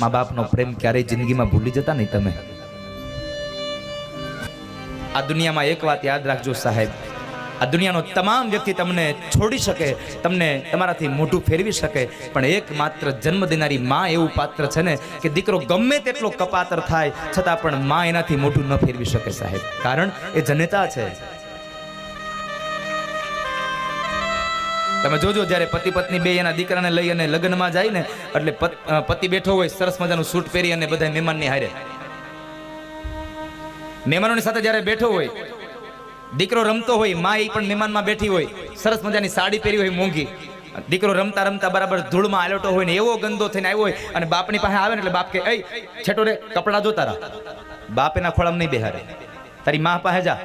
મા બાપનો પ્રેમ ક્યારેય જિંદગીમાં ભૂલી જતા નહીં તમે. આ દુનિયામાં એક વાત યાદ રાખજો સાહેબ, આ દુનિયાનો તમામ વ્યક્તિ તમને છોડી શકે, તમને તમારાથી મોઢું ફેરવી શકે, પણ એકમાત્ર જન્મ દેનારી માં એવું પાત્ર છે ને કે દીકરો ગમે તેટલો કપાતર થાય છતાં પણ માં એનાથી મોઢું ન ફેરવી શકે સાહેબ, કારણ એ જનેતા છે. તમે જોજો જ્યારે પતિ પત્ની બે એના દીકરાને લઈ અને લગ્નમાં જાય ને, એટલે પતિ બેઠો હોય સરસ મજાનું સૂટ પહેરી અને બધા મહેમાનની હારે, મહેમાનોની સાથે જ્યારે બેઠો હોય, દીકરો રમતો હોય, માં એ પણ મહેમાનમાં બેઠી હોય, સરસ મજાની સાડી પહેરી હોય મોંઘી, દીકરો રમતા રમતા બરાબર ધૂળમાં આલોટો હોય ને એવો ગંદો થઈને આવ્યો હોય અને બાપની પાસે આવે ને એટલે બાપ કે એ છેટો રે કપડા જો તારા, બાપ એના ખોળામાં નહીં બેહારે, તારી માં પાસે જા.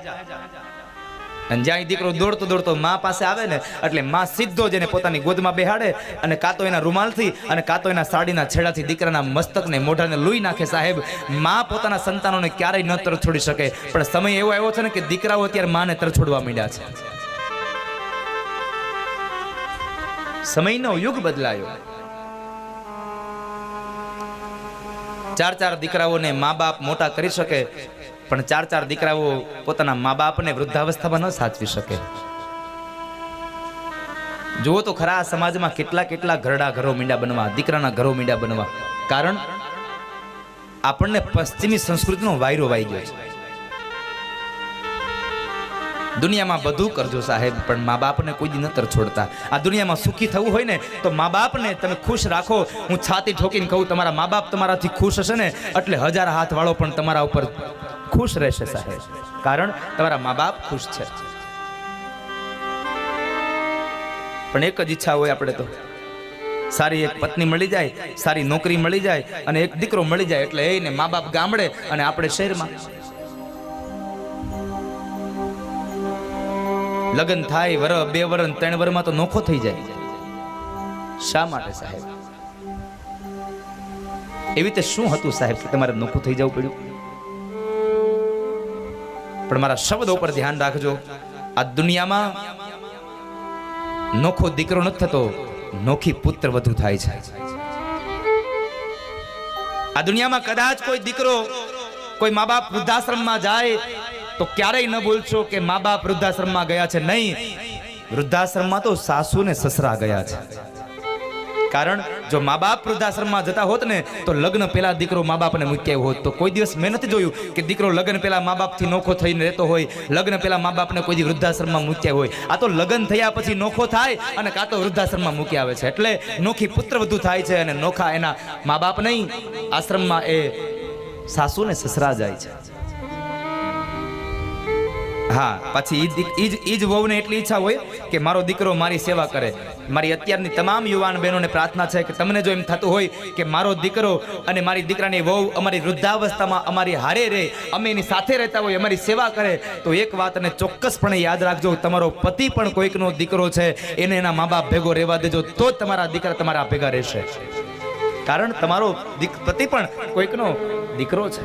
અને જ્યાં દીકરો દોડતો દોડતો માં પાસે આવે ને એટલે માં સીધો જ એને પોતાની ગોદમાં બેહાડે અને કાં તો એના રૂમાલથી અને કાં તો એના સાડીના છેડાથી દીકરાના મસ્તકને મોઢાને લૂઈ નાખે સાહેબ. માં પોતાના સંતાનોને ક્યારેય ન તરછોડી શકે, પણ સમય એવો આવ્યો છે ને કે દીકરાઓ અત્યારે માને તરછોડવા માંડ્યા છે. સમયનો યુગ બદલાયો. 4 દીકરાઓને મા બાપ મોટા કરી શકે, પણ 4 દીકરાઓ પોતાના મા બાપને વૃદ્ધાવસ્થામાં ન સાચવી શકે. જુઓ તો ખરા સમાજમાં કેટલા ઘરડા ઘરો મીંડા બનવા, દીકરાના ઘરો મીંડા બનવા, કારણ આપણને પશ્ચિમી સંસ્કૃતિનો વાયરો વાઈ ગયો છે. દુનિયામાં બધું કરજો સાહેબ, પણ મા બાપને કોઈ દી નતર છોડતા. આ દુનિયામાં સુખી થવું હોય ને તો મા બાપને તમે ખુશ રાખો. હું છાતી ઠોકીને કહું, તમારા મા બાપ તમારાથી ખુશ હશે ને એટલે 1000 હાથ વાળો પણ તમારા ઉપર ખુશ રહેશે સાહેબ, કારણ તમારા મા બાપ ખુશ છે. પણ એક જ ઈચ્છા હોય આપણે તો, સારી એક પત્ની મળી જાય, સારી નોકરી મળી જાય અને એક દીકરો મળી જાય એટલે એને મા બાપ ગામડે અને આપણે શહેરમાં. લગ્ન થાય વર 2 વર 3 વરમાં તો નોખો થઈ જાય. શા માટે સાહેબ? એવી રીતે શું હતું સાહેબ કે તમારે નોખું થઈ જવું પડ્યું? પણ મારા શબ્દો પર ધ્યાન રાખજો. આ દુનિયામાં નોખો દીકરો નથી થતો, નોખી પુત્ર વધુ થાય છે. આ દુનિયામાં કદાચ કોઈ દીકરો, કોઈ મા બાપ વૃદ્ધાશ્રમમાં જાય તો ક્યારેય ન બોલશો કે મા બાપ વૃદ્ધાશ્રમમાં ગયા છે. નહીં, વૃદ્ધાશ્રમમાં તો સાસુ ને સસરા ગયા છે. કારણ જો મા બાપ વૃદ્ધાશ્રમમાં જતા હોત ને તો લગ્ન પહેલા દીકરો મા બાપને મૂક્યા હોત. તો કોઈ દિવસ મેં નથી જોયું કે દીકરો લગ્ન પહેલા મા બાપથી નોખો થઈને રહેતો હોય, લગ્ન પહેલા મા બાપને કોઈ દી વૃદ્ધાશ્રમમાં મૂક્યા હોય. આ તો લગ્ન થયા પછી નોખો થાય અને કાં તો વૃદ્ધાશ્રમમાં મૂકી આવે છે. એટલે નોખી પુત્ર વધુ થાય છે અને નોખા એના મા બાપ નહીં, આશ્રમમાં એ સાસુ ને સસરા જાય છે. હા, પછી ઈ જ વહુને એટલી ઈચ્છા હોય કે મારો દીકરો મારી સેવા કરે. મારી અત્યારની તમામ યુવાન બહેનોને પ્રાર્થના છે કે તમને જો એમ થતું હોય કે મારો દીકરો અને મારી દીકરાની વહુ અમારી વૃદ્ધાવસ્થામાં અમારી હારે રહે, અમે એની સાથે રહેતા હોય, અમારી સેવા કરે, તો એક વાતને ચોક્કસપણે યાદ રાખજો, તમારો પતિ પણ કોઈકનો દીકરો છે, એને એના મા બાપ ભેગો રહેવા દેજો, તો જ તમારા દીકરા તમારા ભેગા રહેશે. કારણ તમારો પતિ પણ કોઈકનો દીકરો છે.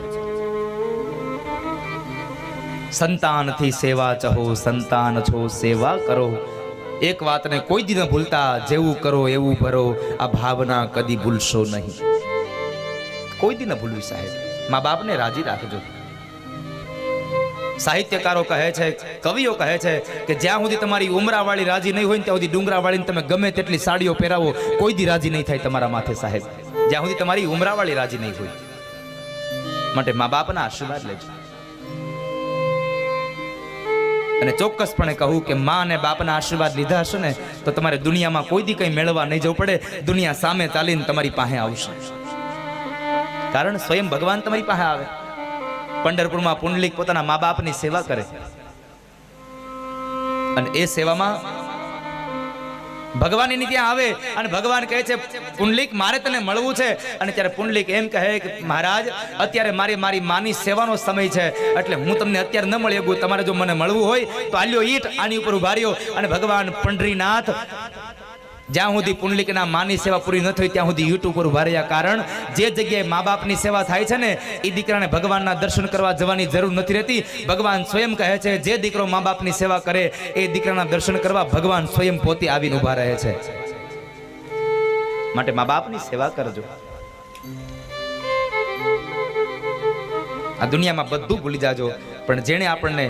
સંતાનથી સેવા ચહો, સંતાન છો સેવા કરો. એક વાતને કોઈ દી ન ભૂલતા, જેવું કરો એવું ભરો, આ ભાવના કદી ભૂલશો નહીં. કોઈ દી ન ભૂલવી સાહેબ. મા બાપને રાજી રાખજો. સાહિત્યકારો કહે છે, કવિઓ કહે છે કે જ્યાં સુધી તમારી ઉમરાવાળી રાજી નહીં હોય ને ત્યાં સુધી ડુંગરાવાળીને તમે ગમે તેટલી સાડીઓ પહેરાવો, કોઈ દી રાજી નહીં થાય તમારા માથે સાહેબ, જ્યાં સુધી તમારી ઉમરાવાળી રાજી નહીં હોય. માટે મા બાપના આશીર્વાદ લેજો. અને ચોક્કસપણે કહું કે માં અને બાપના આશીર્વાદ લીધા હશે ને તો તમારે દુનિયામાં કોઈ દી કંઈ મેળવવા નહીં જવું પડે. દુનિયા સામે ચાલીને તમારી પાસે આવશે, કારણ સ્વયં ભગવાન તમારી પાસે આવે. પંઢરપુરમાં પુંડલિક પોતાના મા બાપની સેવા કરે અને એ સેવામાં ભગવાન એની ત્યાં આવે અને ભગવાન કહે છે, પુંડલિક મારે તને મળવું છે. અને ત્યારે પુંડલિક એમ કહે કે મહારાજ, અત્યારે મારી માની સેવાનો સમય છે, એટલે હું તમને અત્યારે ન મળી શકું. તમારે જો મને મળવું હોય તો આલ્યો ઈટ, આની ઉપર ઉભા રહ્યો. અને ભગવાન પંઢરીનાથ જ્યાં સુધી પુંડલિકના માની સેવા પૂરી ન થઈ ત્યાં સુધી ઈટ ઉપર ઉભા રહ્યા. કારણ જે જગ્યાએ મા બાપની સેવા થાય છે ને એ દીકરાને ભગવાનના દર્શન કરવા જવાની જરૂર નથી રહેતી. ભગવાન સ્વયં કહે છે, જે દીકરો મા બાપની સેવા કરે એ દીકરાના દર્શન કરવા ભગવાન સ્વયં પોતે આવીને ઉભા રહે છે. માટે મા બાપની સેવા કરજો. આ દુનિયામાં બધું ભૂલી જાજો, પણ જેણે આપણને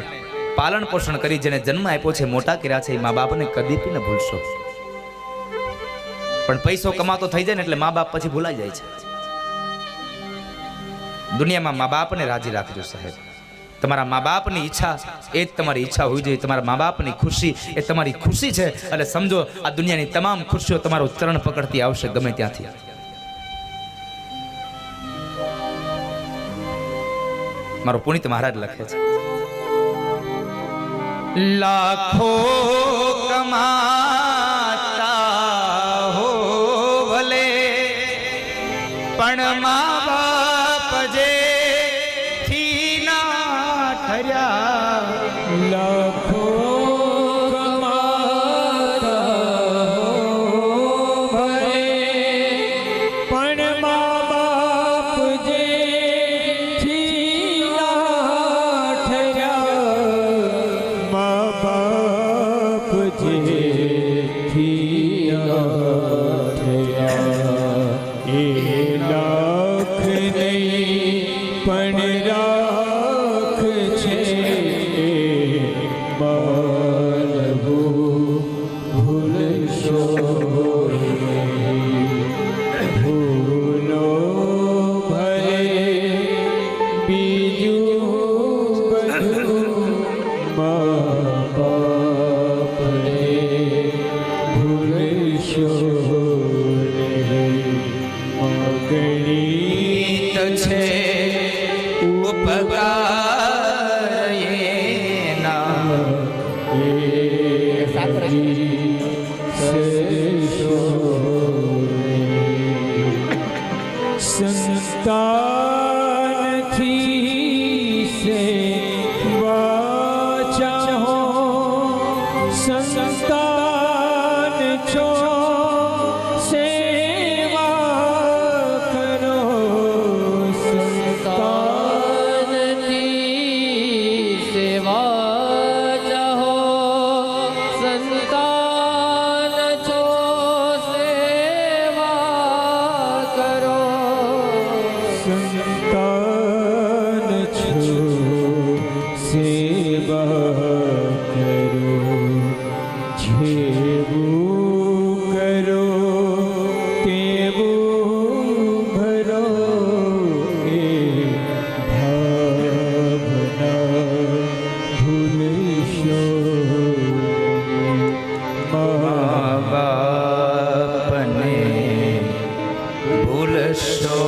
પાલન પોષણ કરી, જેને જન્મ આપ્યો છે, મોટા કર્યા છે, એ મા બાપને કદી ન ભૂલશો. પણ પૈસો કમાતો થઈ જાય ને એટલે મા બાપ પછી ભૂલાઈ જાય છે. દુનિયામાં મા બાપને રાજી રાખજો સાહેબ. તમારા મા બાપની ઈચ્છા એ જ તમારી ઈચ્છા હોવી જોઈએ. તમારા મા બાપની ખુશી એ તમારી ખુશી છે. એટલે સમજો આ દુનિયાની તમામ ખુશીઓ તમારો ચરણ પકડતી આવશે ગમે ત્યાંથી. મારો પુનિત મહારાજ લખે છે, લાખો કમાતા હો ભલે, પણ મા બાપ જે થી ના ઠર્યા. લાખો કમાતા હો ભલે, પણ મા બાપ જે થી ના ઠર્યા. મા બાપ જે થી ના ઠર્યા. એ લાખ નહીં પણ રાખ છે, માનવું ભૂલશો નહીં. ભૂલો ભલે બીજું બધું, મા બાપને ભૂલશો નહીં. ગણિત છે ઉપકાર એના, સંતાનથી સેવા ચાહો, સંતાન છો સેવા કરો. સંતાનની સેવા ચાહો, સંતાન છો સેવા કરો. સંતાન છો સેવા કરો. જેવું કરો તેવું ભરો, એ ભાવના ભૂલશો નહીં. મા બાપને ભૂલશો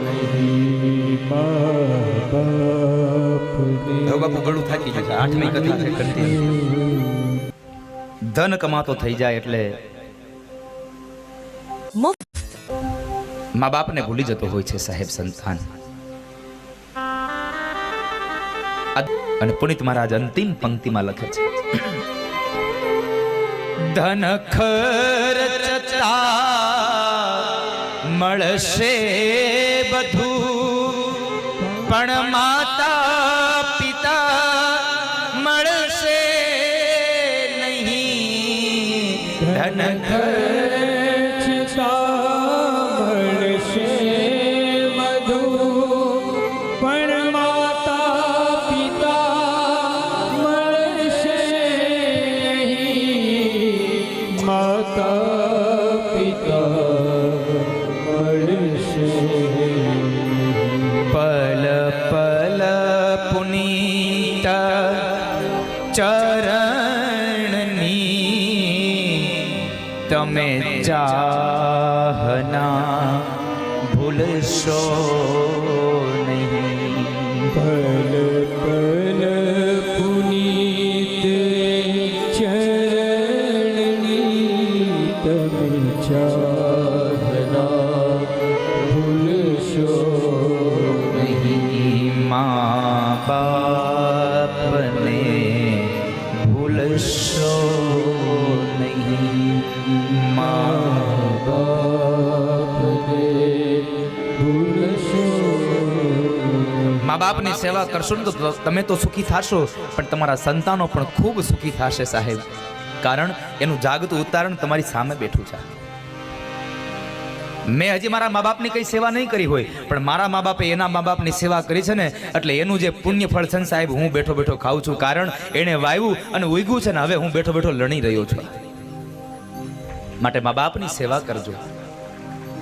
નહીં. મા બાપને હવે બાપુ ગળું થાકી જશે. 8મી કથા છે કંટિન્યુ. ધન કમાતો થઈ જાય એટલે મા બાપને ભૂલી જતો હોય છે સાહેબ સંતાન. અને પુનિત મહારાજ અંતિમ પંક્તિમાં લખે છે, ધન ખર્ચતા મળશે બધું, પણ માતા પિતા મળશે નહીં. ધન ખર્ચતા મળશે બધું, પણ માતા પિતા મળશે નહીં. માતા પિતા મળશે નહીં. પલ પલ પુનીત ચરણની તમે ચાહના ભૂલશો નહીં. પલ પલ પુનીત ચરણની તમે ચાહના ભૂલશો નહીં. મા બાપને ભૂલશો નહીં. મા બાપને ભૂલશો. મા બાપની સેવા કરશો ને તો તમે તો સુખી થશો, પણ તમારા સંતાનો પણ ખૂબ સુખી થશે સાહેબ. કારણ એનું જાગતું ઉદાહરણ તમારી સામે બેઠું છે. મેં હજી મારા મા બાપની કઈ સેવા નહીં કરી હોય, પણ મારા મા બાપે એના મા બાપની સેવા કરી છે ને, એટલે એનું જે પુણ્ય ફળ છે ને સાહેબ, હું બેઠો બેઠો ખાઉં છું. કારણ એણે વાવ્યું અને ઉગ્યું છે ને, હવે હું બેઠો બેઠો લણી રહ્યો છું. માટે મા બાપની સેવા કરજો.